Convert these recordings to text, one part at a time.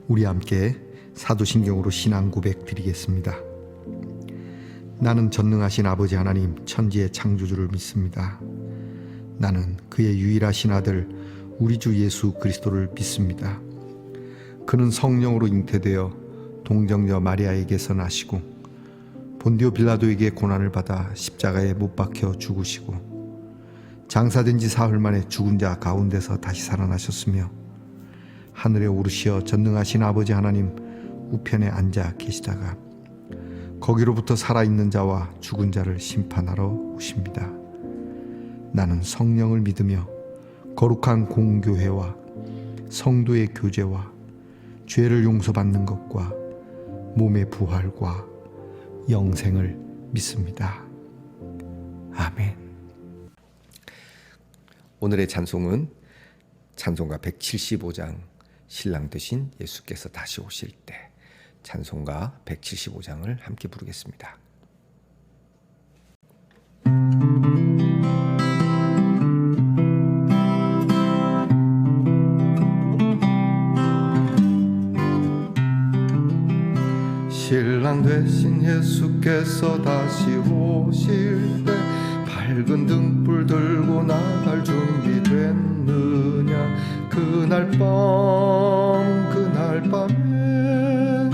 우리 함께 사도신경으로 신앙 고백 드리겠습니다. 나는 전능하신 아버지 하나님 천지의 창조주를 믿습니다. 나는 그의 유일하신 아들 우리 주 예수 그리스도를 믿습니다. 그는 성령으로 잉태되어 동정녀 마리아에게서 나시고 본디오 빌라도에게 고난을 받아 십자가에 못 박혀 죽으시고 장사된 지 사흘 만에 죽은 자 가운데서 다시 살아나셨으며 하늘에 오르시어 전능하신 아버지 하나님 우편에 앉아 계시다가 거기로부터 살아있는 자와 죽은 자를 심판하러 오십니다. 나는 성령을 믿으며 거룩한 공교회와 성도의 교제와 죄를 용서받는 것과 몸의 부활과 영생을 믿습니다. 아멘. 오늘의 찬송은 찬송가 175장 신랑 되신 예수께서 다시 오실 때 찬송가 175장을 함께 부르겠습니다. 신랑 되신 예수께서 다시 오실 때 밝은 등불 들고 나갈 준비됐느냐. 그날 밤에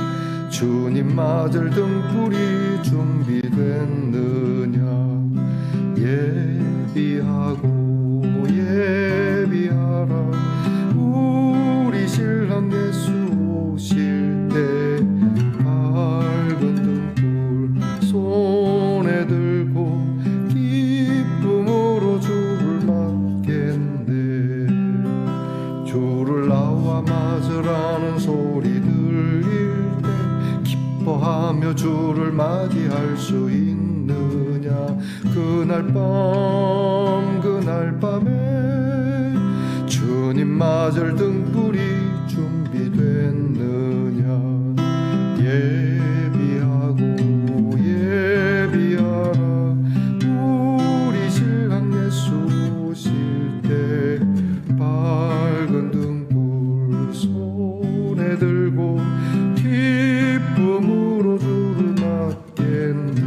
주님 맞을 등불이 준비됐느냐. 예비하라 우리 신랑 예수 오실 때 밝은 등불 손에 들고 기쁨으로 주를 맞겠네. 주를 나와 맞으라는 소리 들릴 때 기뻐하며 주를 맞이할 수 있느냐. 그날 밤에 주님 맞을 등불이 준비됐느냐. 예비하라 우리 신랑 예수 오실 때 밝은 등불 손에 들고 기쁨으로 주를 맞겠네.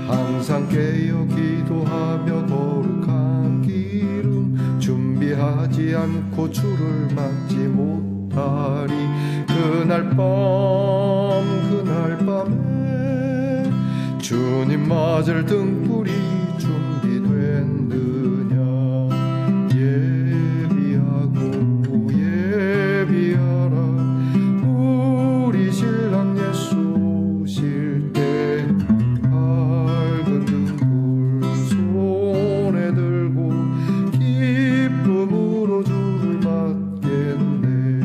항상 깨어 기도하며 거룩한 기름 준비하지 않고 주를 맞지 못하리. 그날 밤에 주님 맞을 등불이 준비됐느냐. 예비하라 우리 신랑 예수 오실 때 밝은 등불 손에 들고 기쁨으로 주를 맞겠네.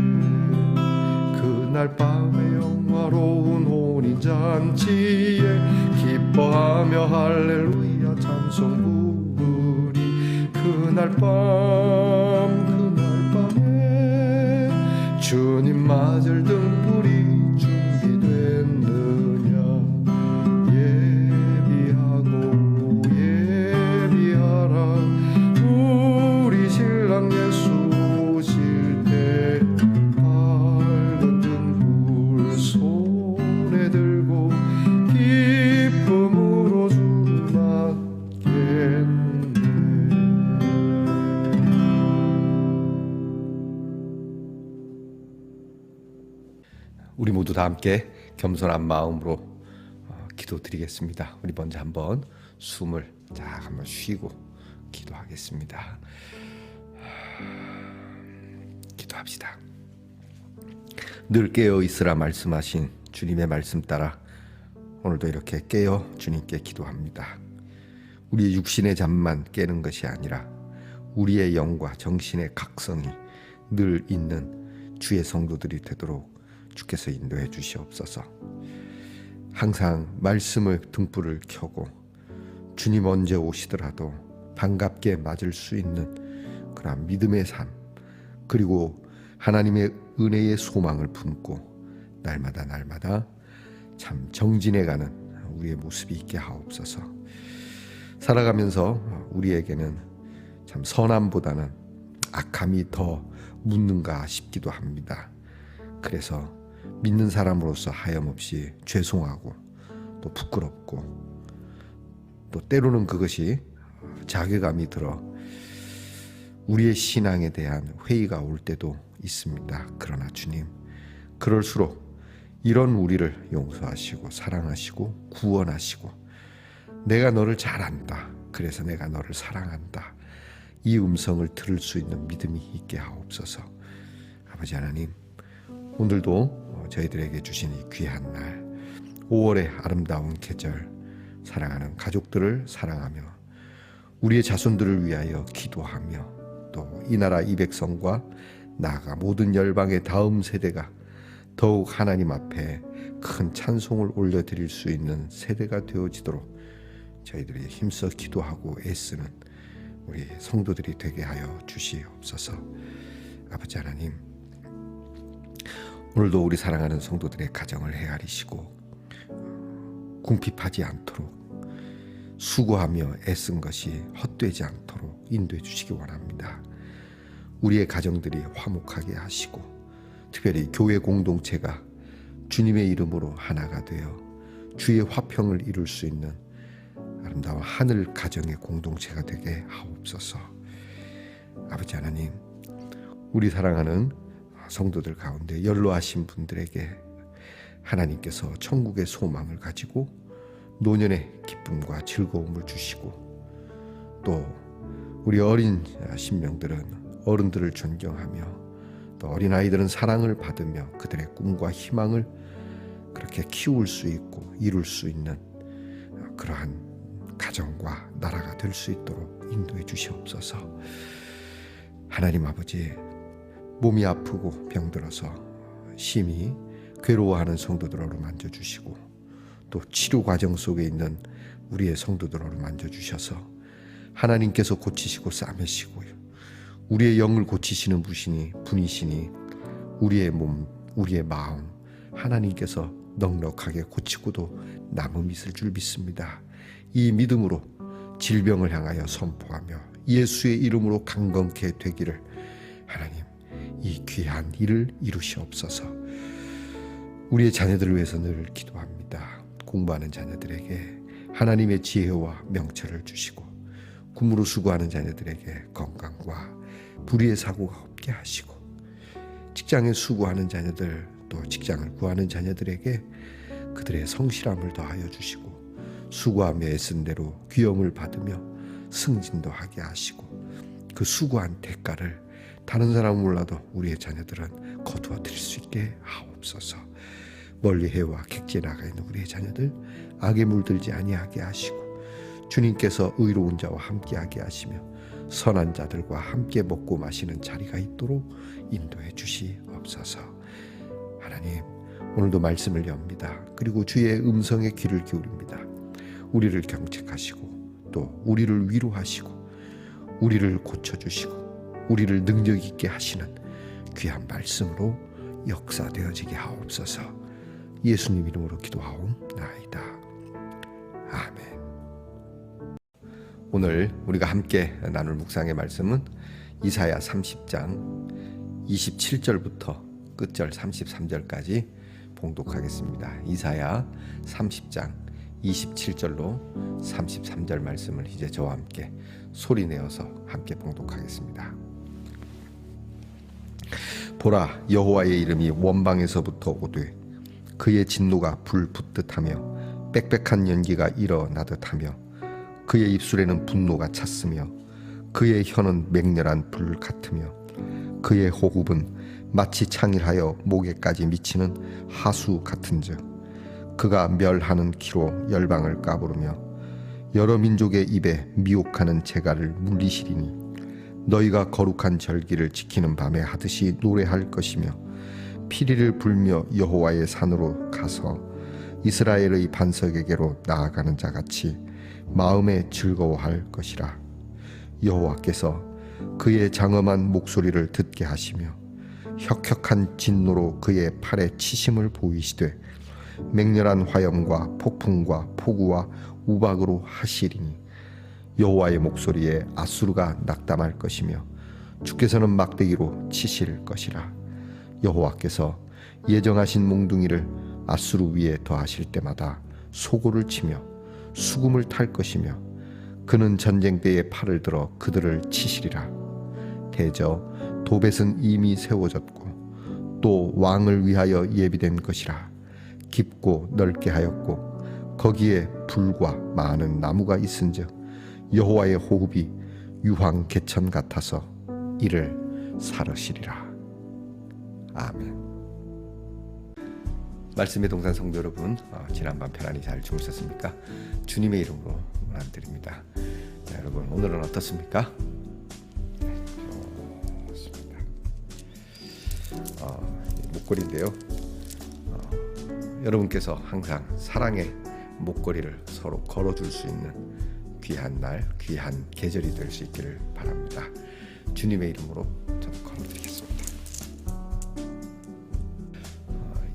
그날 밤에 영화로운 혼인잔치에 기뻐하며 할렐루야 찬송 부르리. 그날 밤에 주님 맞을 등불이 준비됐느냐. 예비하라 우리 신랑 예수 오실 때 밝은 등불 손에 들고 기쁨으로 주를 맞겠네. 우리 모두 다 함께 겸손한 마음으로 기도드리겠습니다. 우리 먼저 한번 숨을 딱 한번 쉬고 기도하겠습니다. 기도합시다. 늘 깨어 있으라 말씀하신 주님의 말씀 따라 오늘도 이렇게 깨어 주님께 기도합니다. 우리의 육신의 잠만 깨는 것이 아니라 우리의 영과 정신의 각성이 늘 있는 주의 성도들이 되도록 주께서 인도해 주시옵소서. 항상 말씀을 등불을 켜고 주님 언제 오시더라도 반갑게 맞을 수 있는 그런 믿음의 삶, 그리고 하나님의 은혜의 소망을 품고 날마다 참 정진해가는 우리의 모습이 있게 하옵소서. 살아가면서 우리에게는 참 선함보다는 악함이 더 묻는가 싶기도 합니다. 그래서 믿는 사람으로서 하염없이 죄송하고 또 부끄럽고 또 때로는 그것이 자괴감이 들어 우리의 신앙에 대한 회의가 올 때도 있습니다. 그러나 주님, 그럴수록 이런 우리를 용서하시고 사랑하시고 구원하시고 내가 너를 잘 안다. 그래서 내가 너를 사랑한다. 이 음성을 들을 수 있는 믿음이 있게 하옵소서. 아버지 하나님, 오늘도 저희들에게 주신 이 귀한 날 5월의 아름다운 계절 사랑하는 가족들을 사랑하며 우리의 자손들을 위하여 기도하며 또 이 나라 이 백성과 나아가 모든 열방의 다음 세대가 더욱 하나님 앞에 큰 찬송을 올려드릴 수 있는 세대가 되어지도록 저희들이 힘써 기도하고 애쓰는 우리 성도들이 되게 하여 주시옵소서. 아버지 하나님, 오늘도 우리 사랑하는 성도들의 가정을 헤아리시고 궁핍하지 않도록 수고하며 애쓴 것이 헛되지 않도록 인도해 주시기 원합니다. 우리의 가정들이 화목하게 하시고 특별히 교회 공동체가 주님의 이름으로 하나가 되어 주의 화평을 이룰 수 있는 아름다운 하늘 가정의 공동체가 되게 하옵소서. 아버지 하나님, 우리 사랑하는 성도들 가운데 연로하신 분들에게 하나님께서 천국의 소망을 가지고 노년의 기쁨과 즐거움을 주시고 또 우리 어린 신명들은 어른들을 존경하며 또 어린아이들은 사랑을 받으며 그들의 꿈과 희망을 그렇게 키울 수 있고 이룰 수 있는 그러한 가정과 나라가 될 수 있도록 인도해 주시옵소서. 하나님 아버지, 몸이 아프고 병들어서 심히 괴로워하는 성도들을 만져주시고 또 치료 과정 속에 있는 우리의 성도들을 만져주셔서 하나님께서 고치시고 싸매시고요, 우리의 영을 고치시는 분이시니 우리의 몸, 우리의 마음 하나님께서 넉넉하게 고치고도 남음 있을 줄 믿습니다. 이 믿음으로 질병을 향하여 선포하며 예수의 이름으로 강건케 되기를 하나님, 이 귀한 일을 이루시옵소서. 우리의 자녀들을 위해서 늘 기도합니다. 공부하는 자녀들에게 하나님의 지혜와 명철을 주시고 군무로 수고하는 자녀들에게 건강과 불의의 사고가 없게 하시고 직장에 수고하는 자녀들 또 직장을 구하는 자녀들에게 그들의 성실함을 더하여 주시고 수고하며 애쓴 대로 귀염을 받으며 승진도 하게 하시고 그 수고한 대가를 다른 사람은 몰라도 우리의 자녀들은 거두어 드릴 수 있게 하옵소서. 멀리 해와 객지에 나가 있는 우리의 자녀들 악에 물들지 아니하게 하시고 주님께서 의로운 자와 함께하게 하시며 선한 자들과 함께 먹고 마시는 자리가 있도록 인도해 주시옵소서. 하나님, 오늘도 말씀을 엽니다. 그리고 주의 음성에 귀를 기울입니다. 우리를 경책하시고 또 우리를 위로하시고 우리를 고쳐주시고 우리를 능력 있게 하시는 귀한 말씀으로 역사되어지게 하옵소서. 예수님 이름으로 기도하옵나이다. 아멘. 오늘 우리가 함께 나눌 묵상의 말씀은 이사야 30장 27절부터 끝절 33절까지 봉독하겠습니다. 이사야 30장 27절로 33절 말씀을 이제 저와 함께 소리내어서 함께 봉독하겠습니다. 보라, 여호와의 이름이 원방에서부터 오되 그의 진노가 불 붙듯하며 빽빽한 연기가 일어나듯하며 그의 입술에는 분노가 찼으며 그의 혀는 맹렬한 불 같으며 그의 호흡은 마치 창일하여 목에까지 미치는 하수 같은즉 그가 멸하는 키로 열방을 까부르며 여러 민족의 입에 미혹하는 재갈을 물리시리니 너희가 거룩한 절기를 지키는 밤에 하듯이 노래할 것이며 피리를 불며 여호와의 산으로 가서 이스라엘의 반석에게로 나아가는 자같이 마음에 즐거워할 것이라. 여호와께서 그의 장엄한 목소리를 듣게 하시며 혁혁한 진노로 그의 팔에 치심을 보이시되 맹렬한 화염과 폭풍과 폭우와 우박으로 하시리니 여호와의 목소리에 아수르가 낙담할 것이며 주께서는 막대기로 치실 것이라. 여호와께서 예정하신 몽둥이를 앗수르 위에 더하실 때마다 소고를 치며 수금을 탈 것이며 그는 전쟁 때에 팔을 들어 그들을 치시리라. 대저 도벳은 이미 세워졌고 또 왕을 위하여 예비된 것이라. 깊고 넓게 하였고 거기에 불과 많은 나무가 있은즉 여호와의 호흡이 유황 개천 같아서 이를 사르시리라. 아멘. 말씀의 동산 성도 여러분, 지난밤 편안히 잘 주무셨습니까? 주님의 이름으로 응원드립니다. 여러분 오늘은 어떻습니까? 좋습니다. 목걸이인데요. 여러분께서 항상 사랑의 목걸이를 서로 걸어줄 수 있는 귀한 날, 귀한 계절이 될 수 있기를 바랍니다. 주님의 이름으로 저도 걸어드리겠습니다.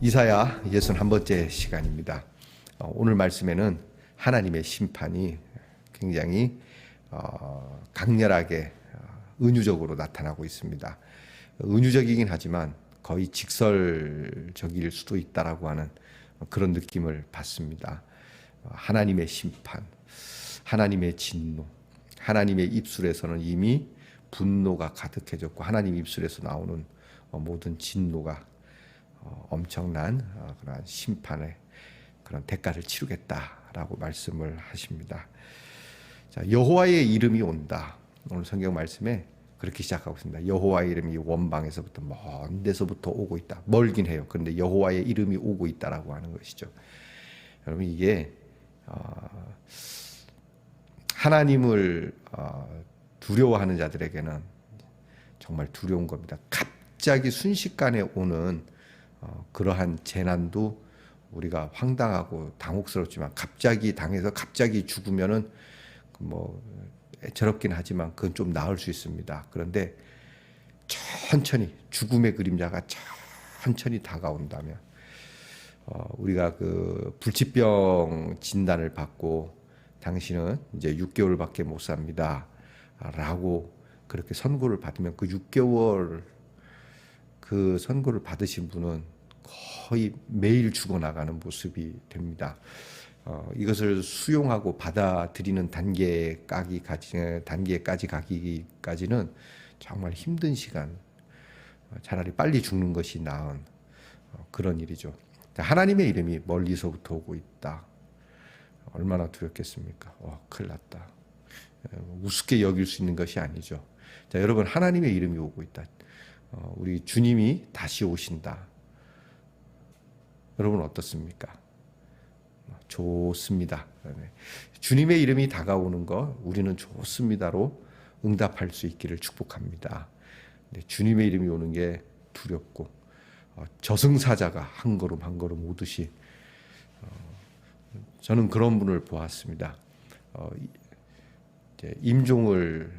이사야 61번째 시간입니다. 오늘 말씀에는 하나님의 심판이 굉장히 강렬하게 은유적으로 나타나고 있습니다. 은유적이긴 하지만 거의 직설적일 수도 있다라고 하는 그런 느낌을 받습니다. 하나님의 심판, 하나님의 진노, 하나님의 입술에서는 이미 분노가 가득해졌고 하나님 입술에서 나오는 모든 진노가 엄청난 그런 심판의 그런 대가를 치르겠다라고 말씀을 하십니다. 자, 여호와의 이름이 온다. 오늘 성경 말씀에 그렇게 시작하고 있습니다. 여호와의 이름이 원방에서부터 먼 데서부터 오고 있다. 멀긴 해요. 그런데 여호와의 이름이 오고 있다라고 하는 것이죠. 여러분 이게 하나님을 두려워하는 자들에게는 정말 두려운 겁니다. 갑자기 순식간에 오는 그러한 재난도 우리가 황당하고 당혹스럽지만 갑자기 당해서 갑자기 죽으면은 뭐 애처롭긴 하지만 그건 좀 나을 수 있습니다. 그런데 천천히 죽음의 그림자가 천천히 다가온다면 우리가 그 불치병 진단을 받고 당신은 이제 6개월밖에 못 삽니다 라고 그렇게 선고를 받으면 그 6개월 그 선고를 받으신 분은 거의 매일 죽어나가는 모습이 됩니다. 이것을 수용하고 받아들이는 단계까지 가기까지는 정말 힘든 시간, 차라리 빨리 죽는 것이 나은 그런 일이죠. 하나님의 이름이 멀리서부터 오고 있다. 얼마나 두렵겠습니까? 큰일 났다. 우습게 여길 수 있는 것이 아니죠. 자, 여러분 하나님의 이름이 오고 있다. 우리 주님이 다시 오신다. 여러분 어떻습니까? 좋습니다. 주님의 이름이 다가오는 거 우리는 좋습니다로 응답할 수 있기를 축복합니다. 주님의 이름이 오는 게 두렵고 저승사자가 한 걸음 한 걸음 오듯이 저는 그런 분을 보았습니다. 임종을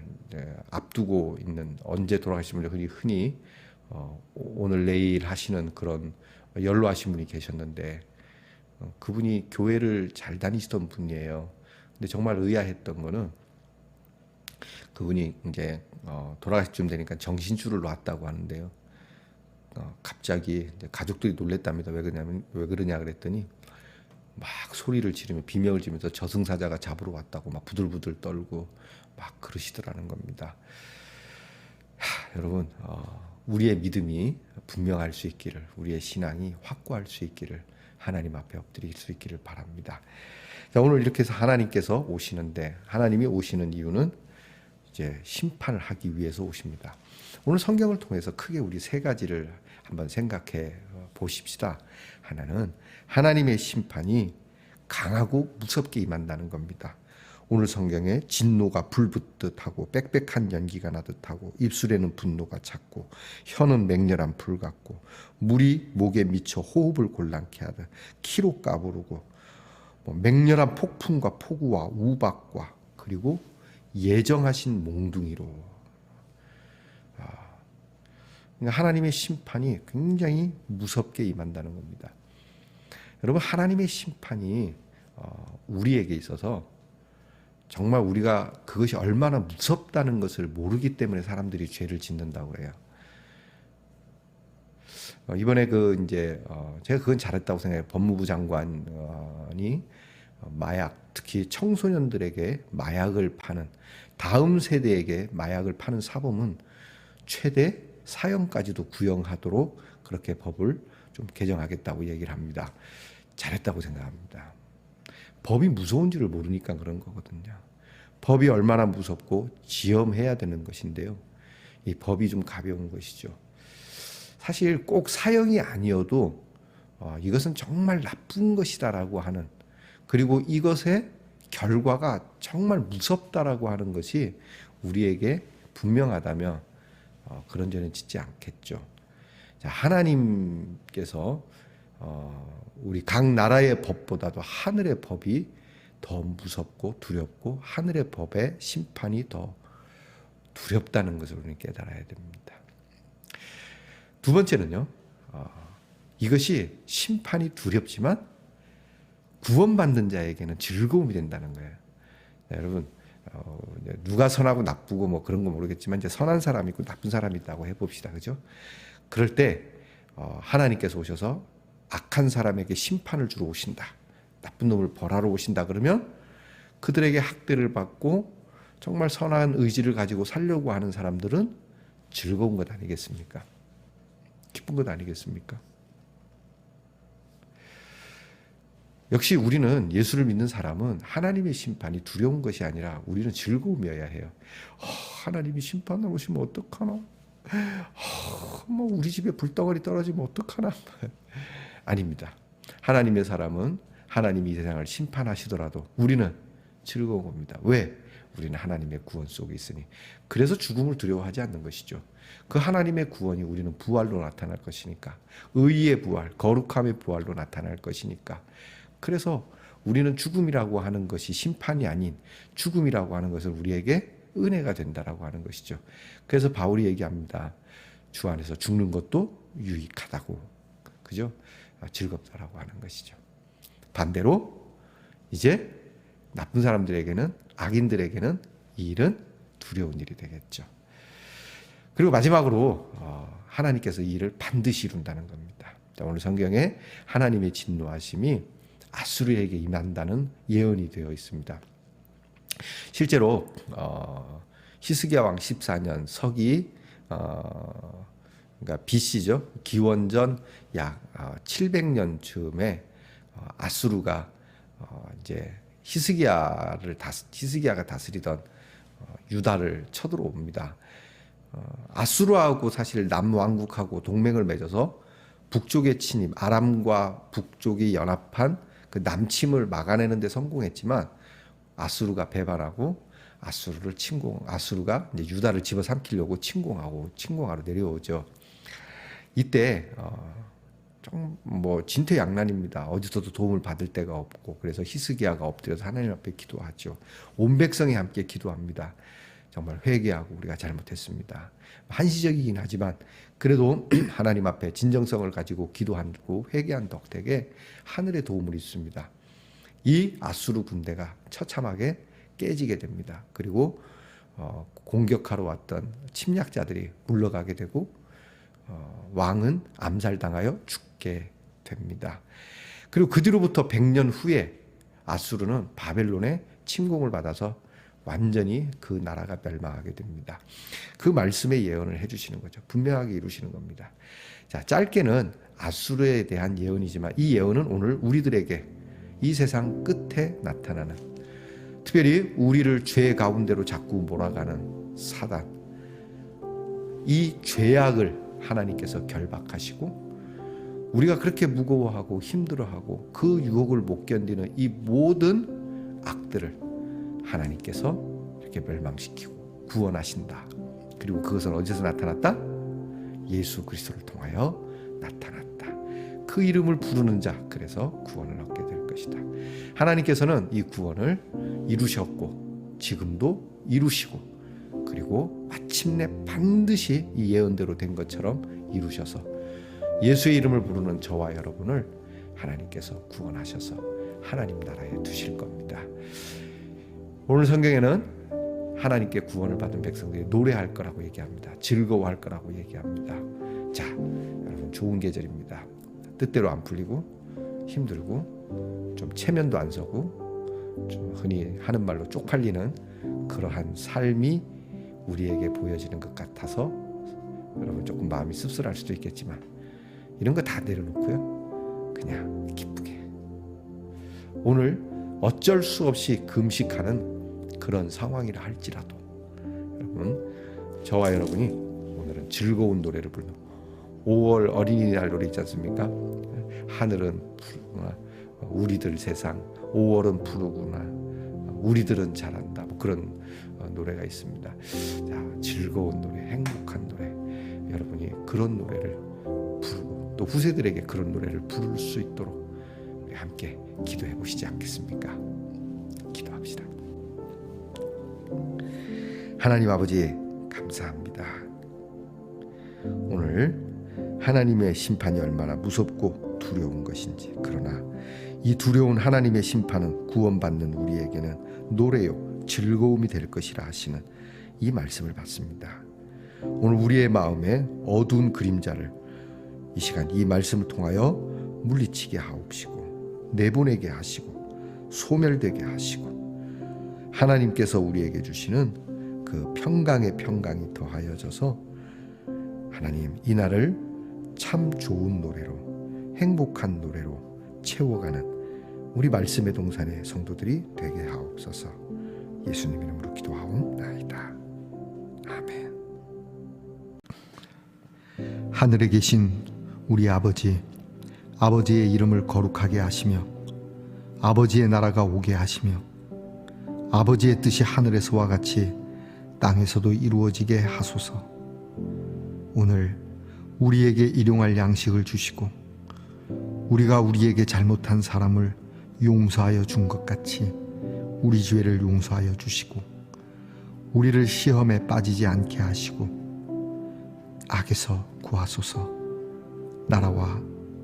앞두고 있는 언제 돌아가신 분이 흔히 오늘 내일 하시는 그런 연로하신 분이 계셨는데 그분이 교회를 잘 다니시던 분이에요. 근데 정말 의아했던 거는 그분이 이제 돌아가실 쯤 되니까 정신줄을 놨다고 하는데요. 갑자기 가족들이 놀랬답니다. 왜 그러냐 그랬더니 막 소리를 지르며 비명을 지르면서 저승사자가 잡으러 왔다고 막 부들부들 떨고 막 그러시더라는 겁니다. 여러분 우리의 믿음이 분명할 수 있기를, 우리의 신앙이 확고할 수 있기를 하나님 앞에 엎드릴 수 있기를 바랍니다. 자, 오늘 이렇게 해서 하나님께서 오시는데 하나님이 오시는 이유는 이제 심판을 하기 위해서 오십니다. 오늘 성경을 통해서 크게 우리 세 가지를 한번 생각해 보십시다. 하나는 하나님의 심판이 강하고 무섭게 임한다는 겁니다. 오늘 성경에 진노가 불붙듯 하고 빽빽한 연기가 나듯 하고 입술에는 분노가 찼고 혀는 맹렬한 불 같고 물이 목에 미쳐 호흡을 곤란케 하듯 키로 까부르고 맹렬한 폭풍과 폭우와 우박과 그리고 예정하신 몽둥이로 그러니까 하나님의 심판이 굉장히 무섭게 임한다는 겁니다. 여러분 하나님의 심판이 우리에게 있어서 정말 우리가 그것이 얼마나 무섭다는 것을 모르기 때문에 사람들이 죄를 짓는다고 해요. 이번에 제가 그건 잘했다고 생각해요. 법무부 장관이 마약, 특히 청소년들에게 마약을 파는, 다음 세대에게 마약을 파는 사범은 최대 사형까지도 구형하도록 그렇게 법을 좀 개정하겠다고 얘기를 합니다. 잘했다고 생각합니다. 법이 무서운지를 모르니까 그런 거거든요. 법이 얼마나 무섭고 지엄해야 되는 것인데요. 이 법이 좀 가벼운 것이죠. 사실 꼭 사형이 아니어도 이것은 정말 나쁜 것이다라고 하는, 그리고 이것의 결과가 정말 무섭다라고 하는 것이 우리에게 분명하다면 그런 죄는 짓지 않겠죠. 자, 하나님께서 우리 각 나라의 법보다도 하늘의 법이 더 무섭고 두렵고 하늘의 법의 심판이 더 두렵다는 것을 우리는 깨달아야 됩니다. 두 번째는요, 이것이 심판이 두렵지만 구원받는 자에게는 즐거움이 된다는 거예요. 네, 여러분, 누가 선하고 나쁘고 뭐 그런 거 모르겠지만 이제 선한 사람이 있고 나쁜 사람이 있다고 해봅시다, 그죠? 그럴 때 하나님께서 오셔서 악한 사람에게 심판을 주러 오신다, 나쁜 놈을 벌하러 오신다 그러면 그들에게 학대를 받고 정말 선한 의지를 가지고 살려고 하는 사람들은 즐거운 것 아니겠습니까? 기쁜 것 아니겠습니까? 역시 우리는, 예수를 믿는 사람은 하나님의 심판이 두려운 것이 아니라 우리는 즐거움이어야 해요. 하나님이 심판을 오시면 어떡하나? 뭐 우리 집에 불덩어리 떨어지면 어떡하나? 아닙니다. 하나님의 사람은 하나님이 이 세상을 심판하시더라도 우리는 즐거운 겁니다. 왜? 우리는 하나님의 구원 속에 있으니. 그래서 죽음을 두려워하지 않는 것이죠. 그 하나님의 구원이 우리는 부활로 나타날 것이니까, 의의 부활, 거룩함의 부활로 나타날 것이니까. 그래서 우리는 죽음이라고 하는 것이 심판이 아닌 죽음이라고 하는 것을 우리에게 은혜가 된다라고 하는 것이죠. 그래서 바울이 얘기합니다. 주 안에서 죽는 것도 유익하다고, 그죠? 즐겁다라고 하는 것이죠. 반대로 이제 나쁜 사람들에게는, 악인들에게는 이 일은 두려운 일이 되겠죠. 그리고 마지막으로 하나님께서 이 일을 반드시 이룬다는 겁니다. 오늘 성경에 하나님의 진노하심이 아수르에게 임한다는 예언이 되어 있습니다. 실제로 히스기야 왕 14년 서기, 그러니까 BC죠. 기원전 약 700년쯤에 아수르가 이제 히스기야가 다스리던 유다를 쳐들어옵니다. 아수르하고 사실 남왕국하고 동맹을 맺어서 북쪽의 침입, 아람과 북쪽이 연합한 그 남침을 막아내는 데 성공했지만 아수르가 배반하고 아수르가 이제 유다를 집어삼키려고 침공하러 내려오죠. 이때 좀 뭐 진퇴양난입니다. 어디서도 도움을 받을 데가 없고, 그래서 히스기야가 엎드려서 하나님 앞에 기도하죠. 온 백성이 함께 기도합니다. 정말 회개하고 우리가 잘못했습니다. 한시적이긴 하지만 그래도 하나님 앞에 진정성을 가지고 기도하고 회개한 덕택에 하늘의 도움을 입습니다. 이 아수르 군대가 처참하게 깨지게 됩니다. 그리고 공격하러 왔던 침략자들이 물러가게 되고 왕은 암살당하여 죽게 됩니다. 그리고 그 뒤로부터 100년 후에 아수르는 바벨론의 침공을 받아서 완전히 그 나라가 멸망하게 됩니다. 그 말씀의 예언을 해주시는 거죠. 분명하게 이루시는 겁니다. 자, 짧게는 아수르에 대한 예언이지만 이 예언은 오늘 우리들에게 이 세상 끝에 나타나는, 특별히 우리를 죄 가운데로 자꾸 몰아가는 사단, 이 죄악을 하나님께서 결박하시고 우리가 그렇게 무거워하고 힘들어하고 그 유혹을 못 견디는 이 모든 악들을 하나님께서 이렇게 멸망시키고 구원하신다. 그리고 그것은 어디서 나타났다? 예수 그리스도를 통하여 나타났다. 그 이름을 부르는 자, 그래서 구원을 얻게 될 것이다. 하나님께서는 이 구원을 이루셨고 지금도 이루시고, 그리고 마침내 반드시 이 예언대로 된 것처럼 이루셔서 예수의 이름을 부르는 저와 여러분을 하나님께서 구원하셔서 하나님 나라에 두실 겁니다. 오늘 성경에는 하나님께 구원을 받은 백성들이 노래할 거라고 얘기합니다. 즐거워할 거라고 얘기합니다. 자, 여러분 좋은 계절입니다. 뜻대로 안 풀리고 힘들고 좀 체면도 안 서고 좀 흔히 하는 말로 쪽팔리는 그러한 삶이 우리에게 보여지는 것 같아서 여러분 조금 마음이 씁쓸할 수도 있겠지만 이런 거 다 내려놓고요. 그냥 기쁘게 오늘 어쩔 수 없이 금식하는 그런 상황이라 할지라도 여러분 저와 여러분이 오늘은 즐거운 노래를 부르는 5월 어린이날 노래 있지 않습니까? 하늘은 푸르구나 우리들 세상 5월은 푸르구나 우리들은 잘한다 뭐 그런 노래가 있습니다. 자, 즐거운 노래 행복한 노래 여러분이 그런 노래를 부르고 또 후세들에게 그런 노래를 부를 수 있도록 우리 함께 기도해 보시지 않겠습니까? 기도합시다. 하나님 아버지 감사합니다. 오늘 하나님의 심판이 얼마나 무섭고 두려운 것인지 그러나 이 두려운 하나님의 심판은 구원받는 우리에게는 노래요 즐거움이 될 것이라 하시는 이 말씀을 받습니다. 오늘 우리의 마음에 어두운 그림자를 이 시간 이 말씀을 통하여 물리치게 하옵시고 내보내게 하시고 소멸되게 하시고 하나님께서 우리에게 주시는 그 평강의 평강이 더하여져서 하나님 이 날을 참 좋은 노래로 행복한 노래로 채워가는 우리 말씀의 동산의 성도들이 되게 하옵소서. 예수님 이름으로 기도하옵나이다. 아멘. 하늘에 계신 우리 아버지, 아버지의 이름을 거룩하게 하시며 아버지의 나라가 오게 하시며 아버지의 뜻이 하늘에서와 같이 땅에서도 이루어지게 하소서. 오늘 우리에게 일용할 양식을 주시고 우리가 우리에게 잘못한 사람을 용서하여 준 것 같이 우리 죄를 용서하여 주시고 우리를 시험에 빠지지 않게 하시고 악에서 구하소서. 나라와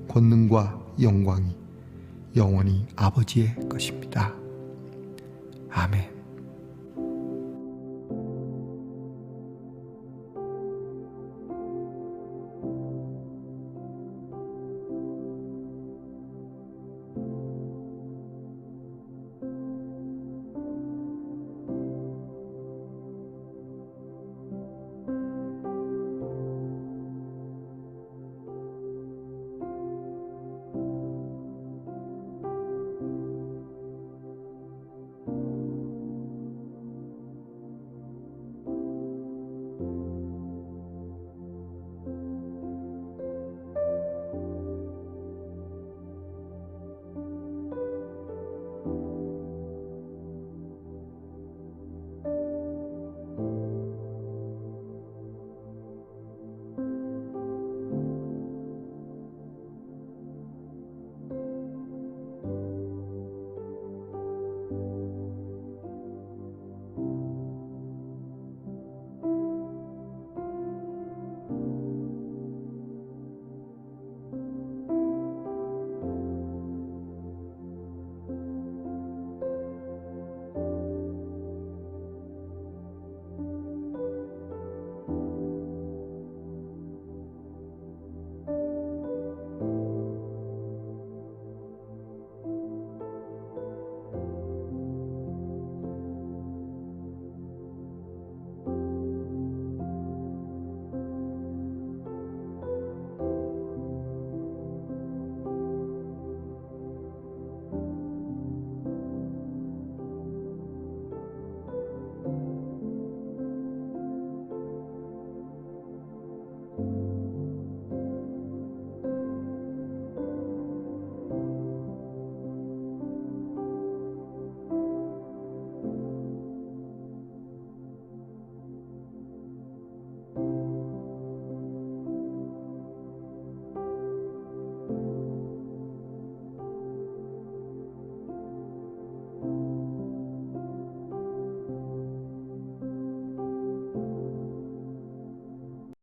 권능과 영광이 영원히 아버지의 것입니다. 아멘.